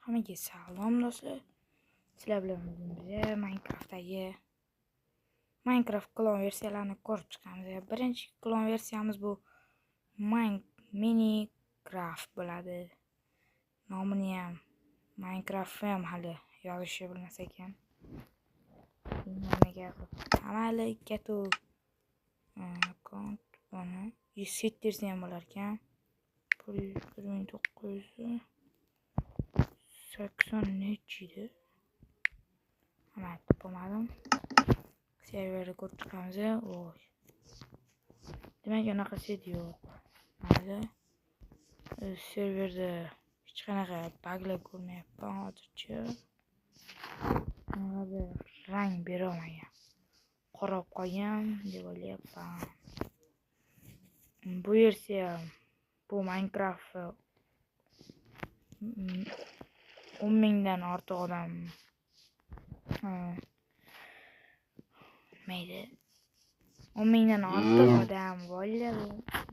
Hammaga salom do'stlar. Sizlar bilan birga Minecraft klon versiyalarini ko'rib chiqamiz. Birinchi klon versiyamiz bu Minecraft bo'ladi. Nomini ham Minecraft ham hali yozishni bilmas ekan. Amali ketu akkaunt buni settirsa ham bo'lar ekan. 1980 nechidi? Mana bo'lmadim. Serverga ko'rib chiqamiz. Voy. Demak, unaqa set yo'q. Mayli. Serverda hech qanaqa buglar ko'rmayapman hozircha. Mana rang bera olmagan. Qorab qolgan deb o'ylayapman. Bu versiya bu Minecraft 10 mingdan ortiq odam mayli 10 mingdan ortiq odam bo'ladi.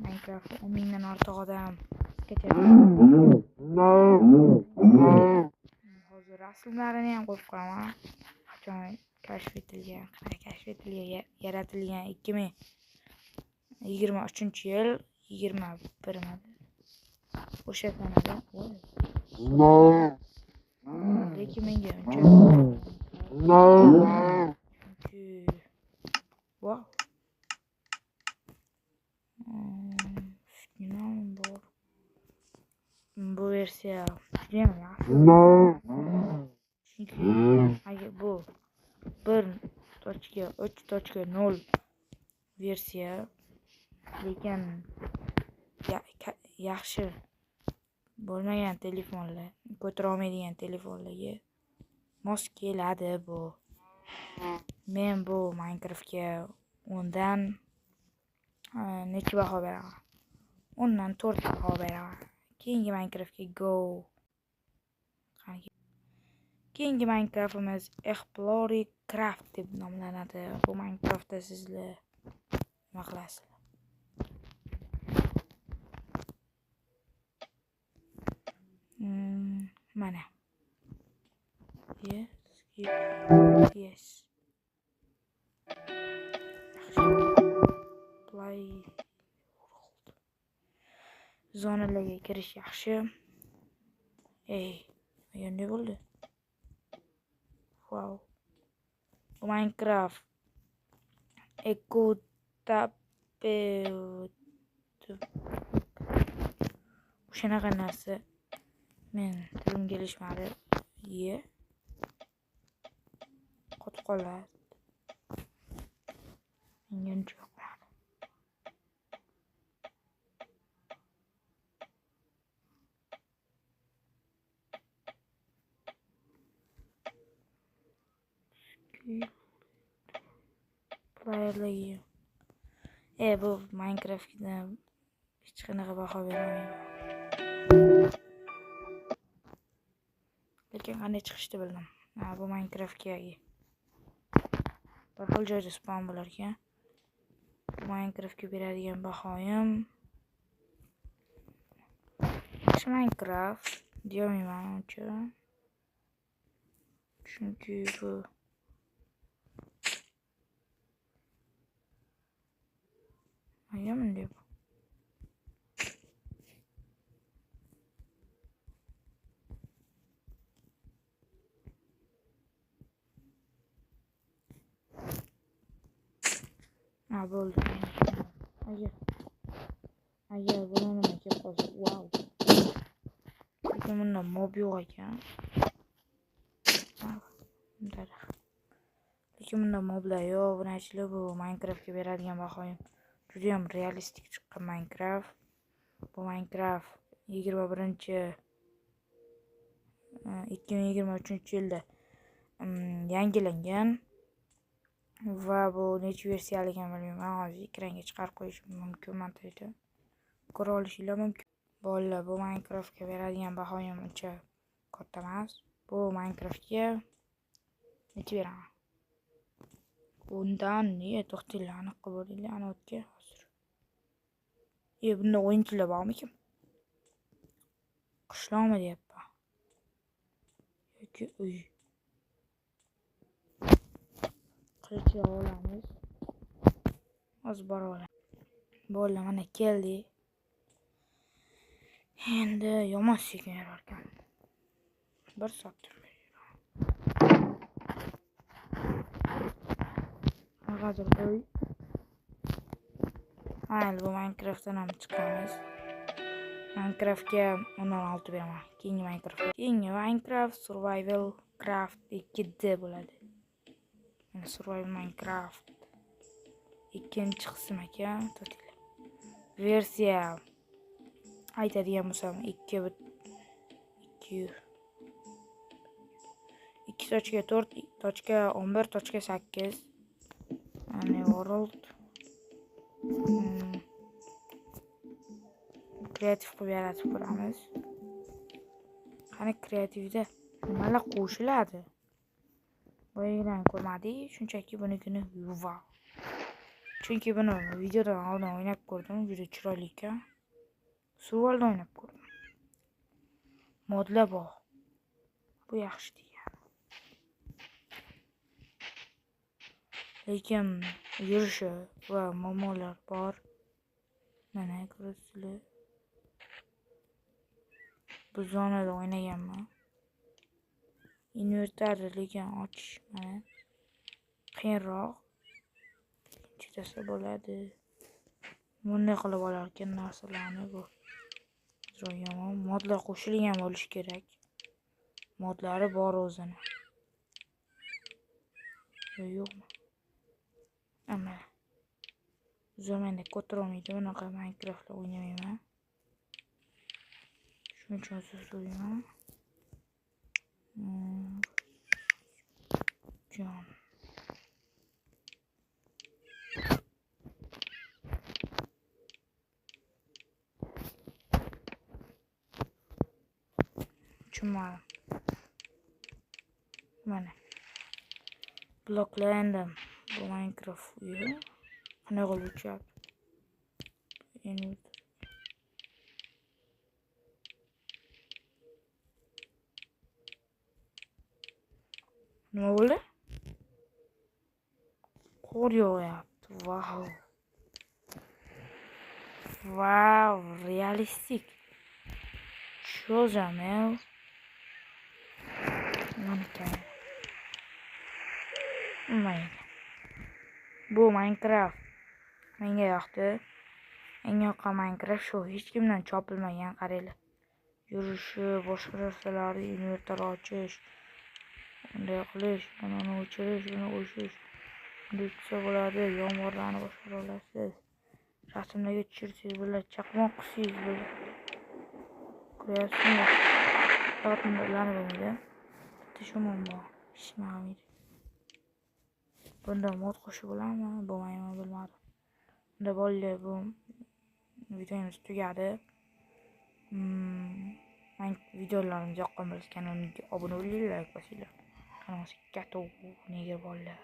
Minecraft 10 mingdan ortiq odam hozir rasmlarini ham qo'yib qo'yaman. Qachon kashf etilgan, yaratilgan 2023-yil 21 o'sha sanada. Lekin menga uncha wow. Bu versiya judayam yaxshi. Chunki agar bu 1.3.0 versiya, lekin yaxshi bo'lmagan telefonlar, ko'tara olmaydigan telefonlarga mos keladi bu. Men bu Minecraftga 10 dan necha baho beraman? 10 dan 4 baho beraman. Keyingi Minecraftga go. Keyingi Minecraftimiz Exploring Craft deb nomlanadi. Bu Minecraftda sizlar nima qilasizlar? Mana. Yes. Play zonalarga kirish yaxshi. Endi bo'ldi. Wow. Minecraft Ecotape o'shanaqa narsa. Men tilim kelishmadi. Qotib qoladi. Menga uncha yoqmadi. Playerlarga bu Minecraftda hech qanaqa baho bermayman. Lekin qanday chiqishni bildim. Bu Minecraftga bir xil joyda spawn bo'lar ekan. Minecraftga beradigan bahoyim Minecraft deyolmayman uncha. Chunki bu ayam deb bo'ldi. Agar buni nima kelib qolsa, wow. Lekin bunda mob yo'q ekan. Lekin bunda moblar yo'q. Bunachilik bu Minecraftga beradigan bahoyim juda ham realistik chiqqan Minecraft. Bu Minecraft 2023-yilda yangilangan va bu necha versiyaligini bilmayman. Hozir ekranga chiqarib qo'yishim mumkin. Mana ko'ra olishinglar mumkin. Bolalar, bu Minecraftga beradigan bahoyim uncha katta emas. Bu Minecraftga necha beraman? Undan to'xtinglar, aniq bo'linglar, ana o'tga hozir. Bunda o'yinchilar bormikan? Qishloqmi deyapman. uy. Qilichga olamiz. Hozir bora olamiz. Bo'ldi, mana keldi. Endi yomon sekinroq ekan. 1 soatdan beri. Hozir qo'y. Mayli, bu Minecraftdan ham chiqamiz. Minecraftga 10/6 beraman. Keyingi Minecraft Survival Craft 2D bo'ladi. Mana Survival Minecraft ikkinchi qism ekan. Versiya aytadigan bo'lsam 2.4.11.8 New World kreativ qilib yaratib ko'ramiz. Qani kreativda nimalar qo'shiladi? Boyagidan ko'rmadik, shunchaki bunikini wow. Chunki buni videodan oldin o'ynab ko'rdim, juda chiroyli ekan. Survivalda o'ynab ko'rdim. Modlar bor. Bu yaxshi degan. Lekin yurishi va muammolar bor. Mana ko'rasizlar. Bu zonada o'ynaganman. Invertorda lekin ochish mana qiyinroq. Chidasa bo'ladi. Bunday qilib olar ekan narsalarni bu. Juda yomon. Modlar qo'shilgan bo'lishi kerak. Modlari bor o'zini. Yo'qmi? Ama zamanda ko'tara olmaydi, bunaqa Minecraftda o'ynamayman. Shuning uchun so'zlayman. Jon. Tushunmadim. Mana. Bloklandim. Bu Minecraft uyi. Qanday qilib uchyapti? Endi nima bo'ldi? Qor yog'yapti. Wow. Wow, realistik. Что за мел? Bu Minecraft menga yoqdi. Eng yoqqan Minecraft shu, hech kimdan chopilmagan, qaranglar. Yurishi, boshqa narsalarni inventor ochish, bunday qilish, buni o'chirish, buni o'chish. Bunday qilsa bo'ladi, yomg'irlarni boshqara olasiz. Rasmlarga tushirsangiz bo'ladi, chaqmoq qilsangiz bo'ladi. Ko'ryapsizmi? Faqat bunday bo'lmaydi. Bitta shu muammo, pishmaydi. Bunda mod qo'shib bo'ladimi? Bo'lmaymi, bilmadim. Unda bolalar, bu videomiz tugadi. Videolarimni yoqqan bo'lsa kanalimga obuna bo'linglar, like bosinglar. Qanaqa katta nega bolalar.